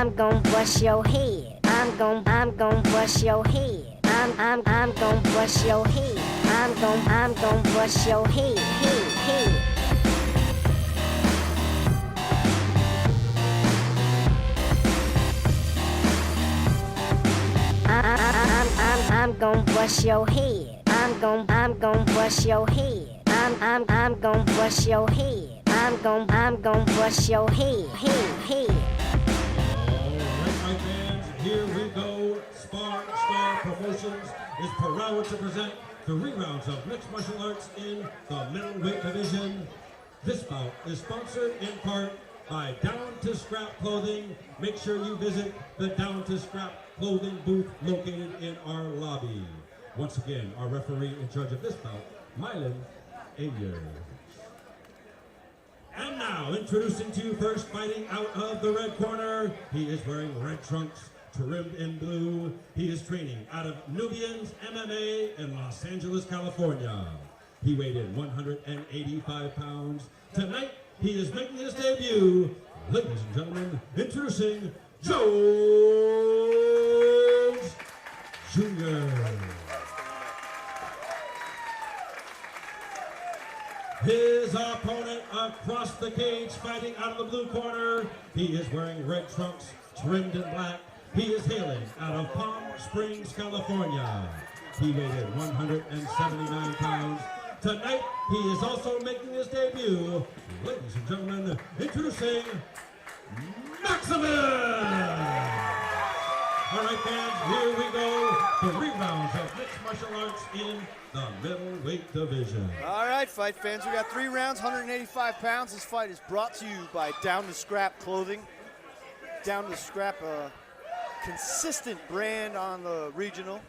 I'm gon' bust your head. I'm gon' bust your head. I'm gon' bust your head. I'm gon' bust your head. I'm gon' bust your head. I'm gon' bust your head. I'm gon' bust your head. I'm gon' bust your head. Alright, my fans, here we go. SparStar Promotions is proud to present 3 rounds of mixed martial arts in the middleweight division. This bout is sponsored in part by Down to Scrap Clothing. Make sure you visit the Down to Scrap Clothing booth located in our lobby. Once again, our referee in charge of this bout, Mylan Ayer. And now, introducing to you first, fighting out of the red corner. He is wearing red trunks, trimmed in blue. He is training out of Nubians MMA in Los Angeles, California. He weighed in 185 pounds. Tonight, he is making his debut. Ladies and gentlemen, introducing Jones Jr. His opponent across the cage, fighting out of the blue corner. He is wearing red trunks, trimmed in black. He is hailing out of Palm Springs, California. He weighed in 179 pounds. Tonight, he is also making his debut. Ladies and gentlemen, introducing Maximus! All right, fans, here we go. 3 rounds of mixed martial arts in the middleweight division. All right, fight fans, we got 3 rounds, 185 pounds. This fight is brought to you by Down to Scrap Clothing. Down to Scrap, a consistent brand on the regional,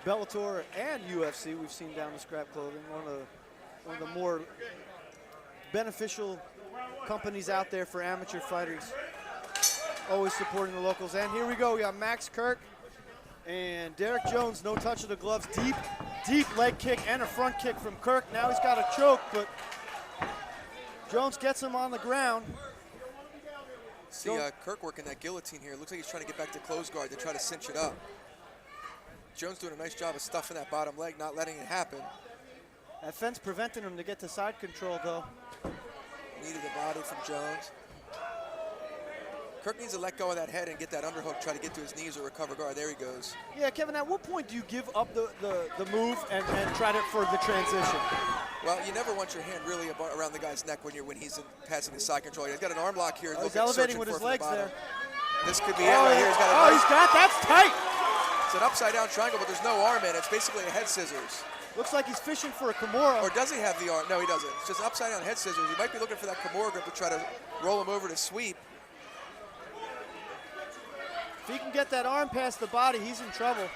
Bellator and UFC. We've seen Down to Scrap Clothing, one of the more beneficial companies out there for amateur fighters. Always supporting the locals. And here we go. We got Max Kirk and Derrick Jones. No touch of the gloves. Deep leg kick and a front kick from Kirk. Now he's got a choke, but Jones gets him on the ground. See Kirk working that guillotine here. Looks like he's trying to get back to close guard to try to cinch it up. Jones doing a nice job of stuffing that bottom leg, not letting it happen. That fence preventing him to get to side control, though. Knee to the body from Jones. Kirk needs to let go of that head and get that underhook, try to get to his knees or recover guard. There he goes. Yeah, Kevin, at what point do you give up the move and try to for the transition? Well, you never want your hand really around the guy's neck when he's passing his side control. He's got an arm lock here. He's elevating with his legs there. This could be it right here. That's tight. It's an upside down triangle, but there's no arm in it. It's basically a head scissors. Looks like he's fishing for a Kimura. Or does he have the arm? No, he doesn't. It's just upside down head scissors. He might be looking for that Kimura grip to try to roll him over to sweep. If he can get that arm past the body, he's in trouble.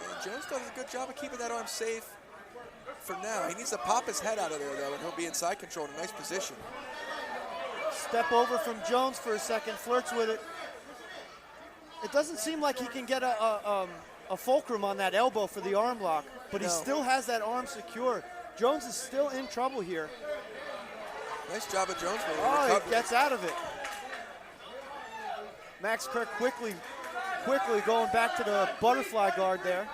And Jones does a good job of keeping that arm safe for now. He needs to pop his head out of there, though, and he'll be in side control in a nice position. Step over from Jones for a second, flirts with it. It doesn't seem like he can get a fulcrum on that elbow for the arm lock, but he still has that arm secure. Jones is still in trouble here. Nice job of Jones. Oh, he gets out of it. Max Kirk quickly going back to the butterfly guard there.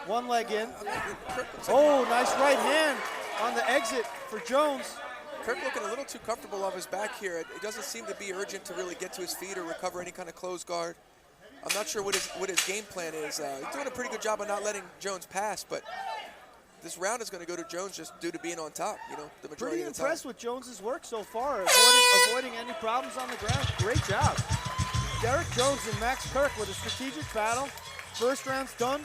One leg in. Oh, nice right hand on the exit for Jones. Kirk looking a little too comfortable off his back here. It doesn't seem to be urgent to really get to his feet or recover any kind of closed guard. I'm not sure what his game plan is. He's doing a pretty good job of not letting Jones pass, but this round is going to go to Jones just due to being on top, the majority of the time. Pretty impressed with Jones's work so far, avoiding any problems on the ground. Great job. Derrick Jones and Max Kirk with a strategic battle. First round's done.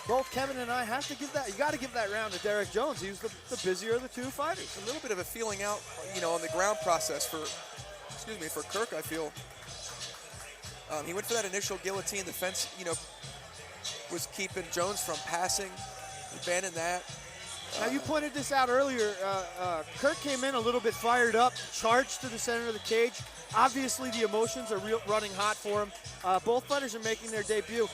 Both Kevin and I have to give that. You got to give that round to Derrick Jones. He was the busier of the two fighters. A little bit of a feeling out, on the ground process for Kirk. I feel he went for that initial guillotine. The fence, was keeping Jones from passing, abandoning that. Now you pointed this out earlier. Kirk came in a little bit fired up, charged to the center of the cage. Obviously, the emotions are running hot for him. Both fighters are making their debut.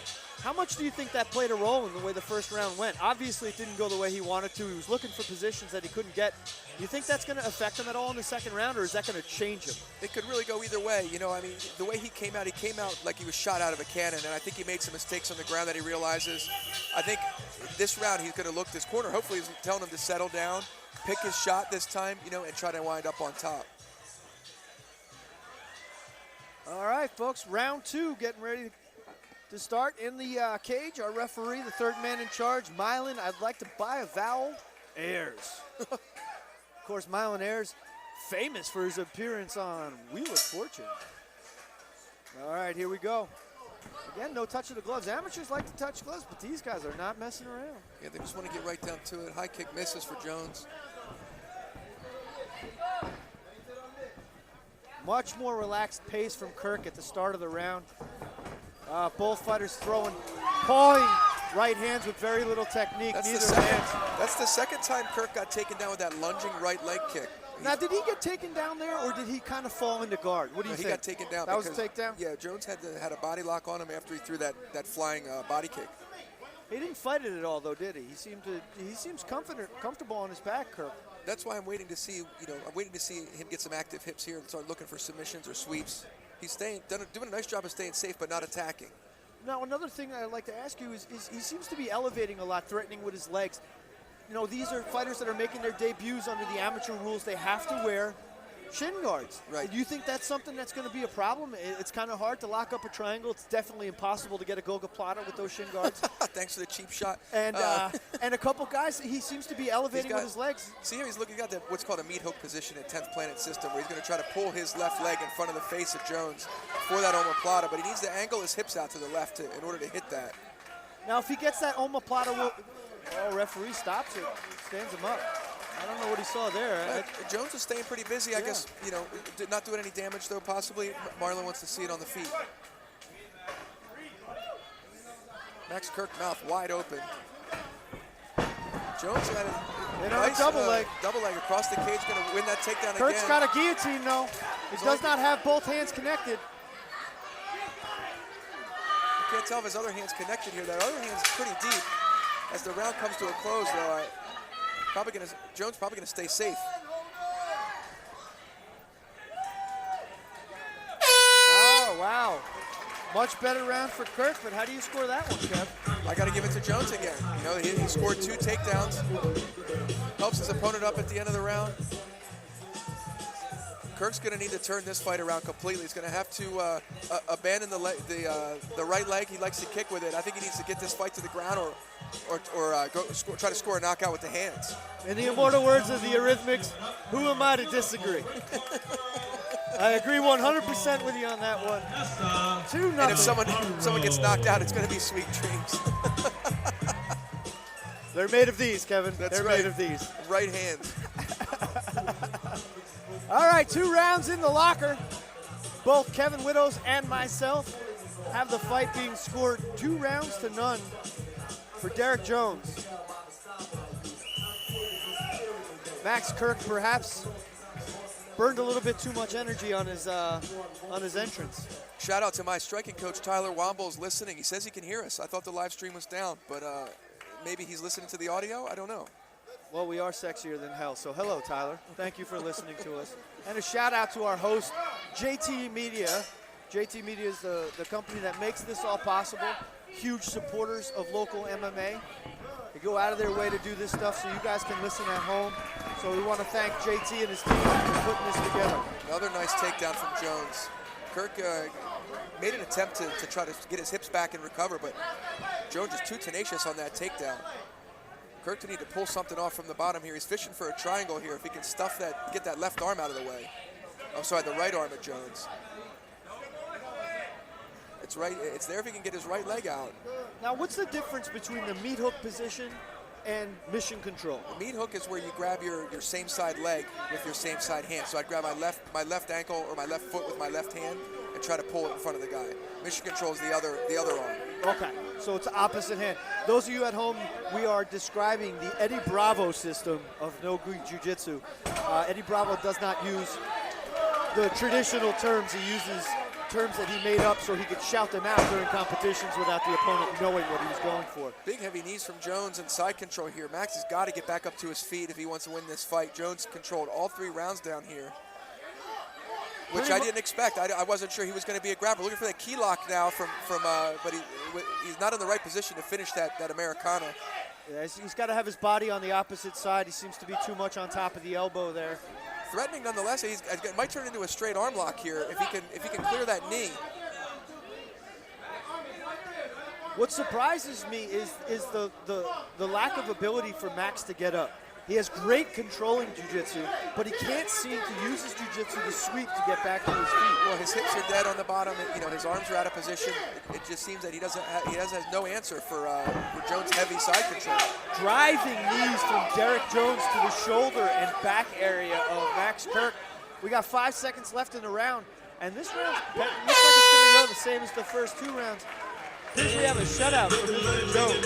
How much do you think that played a role in the way the first round went? Obviously, it didn't go the way he wanted to. He was looking for positions that he couldn't get. Do you think that's going to affect him at all in the second round, or is that going to change him? It could really go either way. You know, I mean, the way he came out like he was shot out of a cannon, and I think he made some mistakes on the ground that he realizes. I think this round he's going to look this corner. Hopefully he's telling him to settle down, pick his shot this time, you know, and try to wind up on top. All right, folks, round 2 getting ready to start in the cage. Our referee, the third man in charge, Mylan, I'd like to buy a vowel, Ayers. Of course, Mylan Ayers, famous for his appearance on Wheel of Fortune. All right, here we go. Again, no touch of the gloves. Amateurs like to touch gloves, but these guys are not messing around. Yeah, they just want to get right down to it. High kick misses for Jones. Much more relaxed pace from Kirk at the start of the round. Both fighters pawing right hands with very little technique. That's the second time Kirk got taken down with that lunging right leg kick. Now, did he get taken down there, or did he kind of fall into guard? What do you think? He got taken down. That was a takedown? Yeah, Jones had a body lock on him after he threw that flying body kick. He didn't fight it at all, though, did he? He seems comfortable on his back, Kirk. That's why I'm waiting to see, I'm waiting to see him get some active hips here and start looking for submissions or sweeps. He's doing a nice job of staying safe, but not attacking. Now, another thing I'd like to ask you is he seems to be elevating a lot, threatening with his legs. You know, these are fighters that are making their debuts under the amateur rules. They have to wear shin guards. Right. Do you think that's something that's going to be a problem? It's kind of hard to lock up a triangle. It's definitely impossible to get a Goga Plata with those shin guards. Thanks for the cheap shot. And and a couple guys, he seems to be elevating with his legs. See here, he's got what's called a meat hook position in 10th Planet system, where he's going to try to pull his left leg in front of the face of Jones for that omoplata, but he needs to angle his hips out to the left in order to hit that. Now, if he gets that omoplata, referee stops it, stands him up. I don't know what he saw there. Jones is staying pretty busy, I guess, not doing any damage, though, possibly. Marlon wants to see it on the feet. Max Kirk mouth wide open. Jones had a nice double leg across the cage, going to win that takedown Kirk's again. got a guillotine, though. He does not have both hands connected. You can't tell if his other hand's connected here. That other hand's pretty deep. As the round comes to a close, though, Jones probably gonna stay safe. Oh, wow. Much better round for Kirk, but how do you score that one, Kev? I got to give it to Jones again. He scored 2 takedowns. Helps his opponent up at the end of the round. Kirk's going to need to turn this fight around completely. He's going to have to abandon the right leg. He likes to kick with it. I think he needs to get this fight to the ground or try to score a knockout with the hands. In the immortal words of the Eurythmics, who am I to disagree? I agree 100% with you on that one. 2-0. And if someone gets knocked out, it's going to be sweet dreams. They're made of these, Kevin. That's They're right. made of these. Right hands. All right, 2 rounds in the locker. Both Kevin Widows and myself have the fight being scored 2-0 for Derrick Jones. Max Kirk perhaps burned a little bit too much energy on his entrance. Shout out to my striking coach, Tyler Wombles, listening. He says he can hear us. I thought the live stream was down, but maybe he's listening to the audio. I don't know. Well, we are sexier than hell, so hello, Tyler. Thank you for listening to us. And a shout out to our host, JT Media. JT Media is the company that makes this all possible. Huge supporters of local MMA. They go out of their way to do this stuff so you guys can listen at home. So we want to thank JT and his team for putting this together. Another nice takedown from Jones. Kirk made an attempt to try to get his hips back and recover, but Jones is too tenacious on that takedown. Kirk to need to pull something off from the bottom here. He's fishing for a triangle here. If he can stuff that, get that left arm out of the way. I'm sorry, the right arm of Jones. It's right. It's there if he can get his right leg out. Now, what's the difference between the meat hook position and mission control? The meat hook is where you grab your same side leg with your same side hand. So I'd grab my left ankle or my left foot with my left hand and try to pull it in front of the guy. Mission control is the other arm. Okay, so it's opposite hand. Those of you at home, we are describing the Eddie Bravo system of no-gi jiu-jitsu. Eddie Bravo does not use the traditional terms. He uses terms that he made up so he could shout them out during competitions without the opponent knowing what he was going for. Big heavy knees from Jones and side control here. Max has got to get back up to his feet if he wants to win this fight. Jones controlled all 3 rounds down here, which I didn't expect. I wasn't sure he was going to be a grabber. Looking for that key lock now but he's not in the right position to finish that Americana. Yeah, he's got to have his body on the opposite side. He seems to be too much on top of the elbow there. Threatening nonetheless. It might turn into a straight arm lock here if he can clear that knee. What surprises me is the lack of ability for Max to get up. He has great controlling jiu-jitsu, but he can't seem to use his jiu-jitsu to sweep to get back to his feet. Well, his hips are dead on the bottom. His arms are out of position. It just seems that he has no answer for Jones' heavy side control. Driving knees from Derrick Jones to the shoulder and back area of Max Kirk. We got 5 seconds left in the round, and this round looks like it's going to go the same as the first 2 rounds. We have a shutout for Mr. Jones.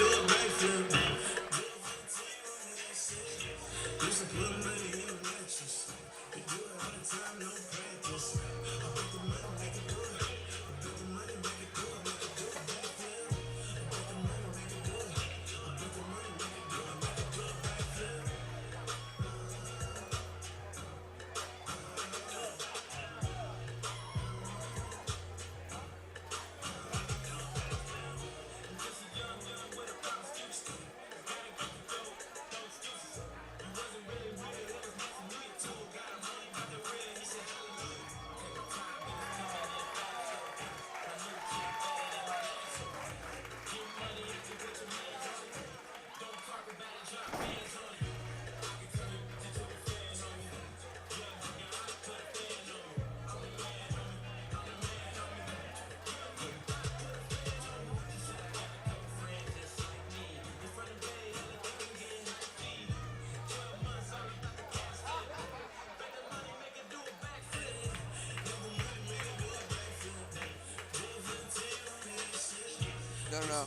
No.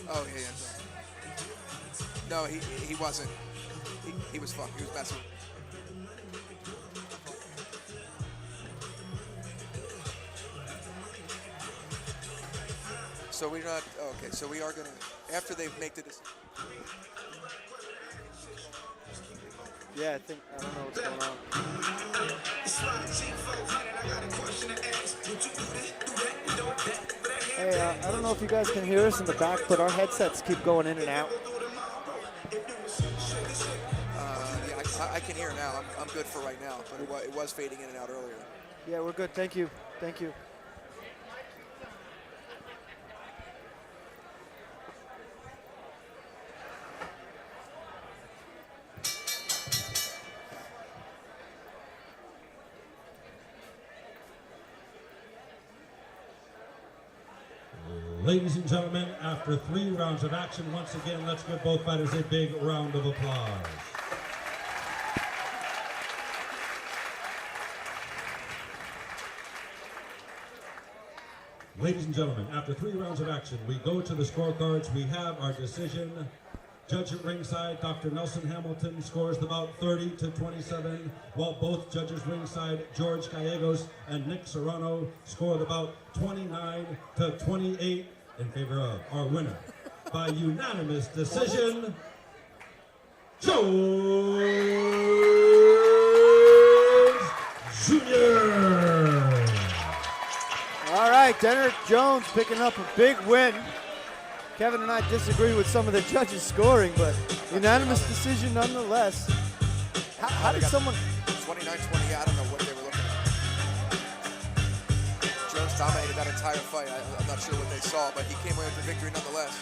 Oh, yeah. No, he wasn't. He was fucked. He was messing. So we're not, okay, so we are gonna, after they make the decision. Yeah, I don't know what's going on. Hey, I don't know if you guys can hear us in the back, but our headsets keep going in and out. Yeah, I can hear now. I'm good for right now, but it was fading in and out earlier. Yeah, we're good. Thank you. Thank you. Ladies and gentlemen, after 3 rounds of action, once again, let's give both fighters a big round of applause. Ladies and gentlemen, after 3 rounds of action, we go to the scorecards. We have our decision. Judge at ringside, Dr. Nelson Hamilton, scores the bout 30-27, while both judges ringside, George Gallegos and Nick Serrano, score the bout 29-28 in favor of our winner. By unanimous decision, Jones Jr. All right, Derrick Jones picking up a big win. Kevin and I disagree with some of the judges' scoring, but unanimous decision nonetheless. How did someone... 29-20, I don't know what they were looking at. Jones dominated that entire fight. I'm not sure what they saw, but he came away with the victory nonetheless.